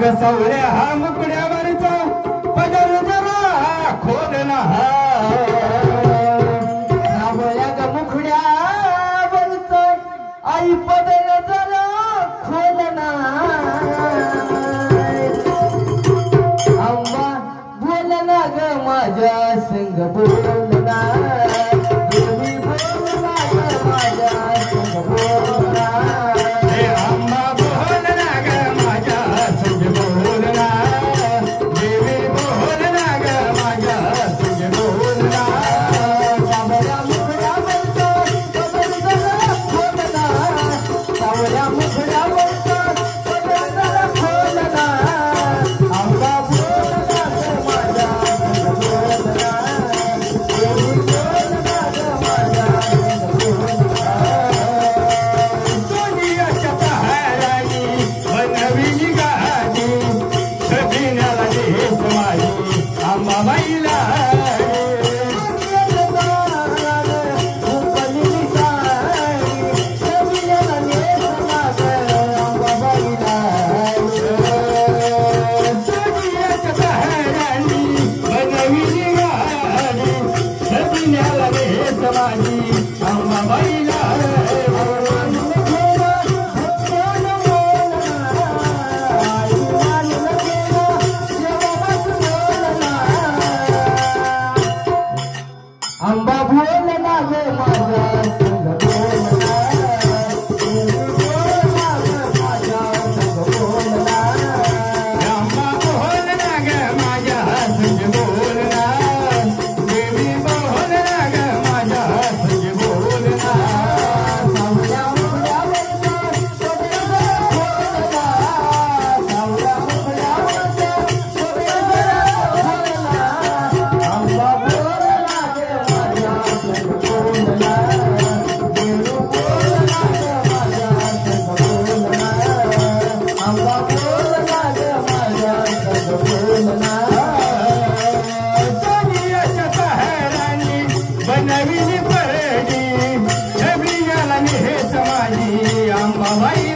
अग सौऱ्या हा मुकड्यावरचा पदर जरा खोल ना सावळ्या ग मुखड्यावरच आई पदर जरा खोल ना आंबा बोल ना ग माझ्या संग बोल ना देवी बोल ना ग माझ्या संग बोल ना आंबा बोल ना ग माझ्या संग बोल ना देवी बोल ना ग माझ्या संग बोल ना सावळ्या मुखड्यावरच पदर जरा खोल ना सावळ्या मुखड्यावरच पदर जरा खोल ना आंबा बोल ना ग माझ्या संग बोल ना देवी बोल ना ग माझ्या संग बोल ना सोनियाच्या पहारानी बनविली गाडी सभिण्याला देश माझी आंबाबाईला सोनियाच्या पहारानी बनविली गाडी सभिण्याला देश माझी आंबाबाईला आंबा बोल ना ग माझ्या संग बोल ना बोल ना ग माझ्या संग बोल ना आंबा बोल ना ग माझ्या संग बोल ना देवी बोल ना ग माझ्या संग बोल ना सावळ्या मुखड्यावरच पदर जरा खोल ना सावळ्या मुखड्यावरच पदर जरा खोल ना आंबा बोल ना ग माझ्या संग बोल ना देवी बोल ना ग माझ्या संग बोल ना आंबा बोल ना ग माझ्या संग बोल ना सोनियाच्या पहारानी बनविली परडी छबियाला नेस माझी आंबाबाई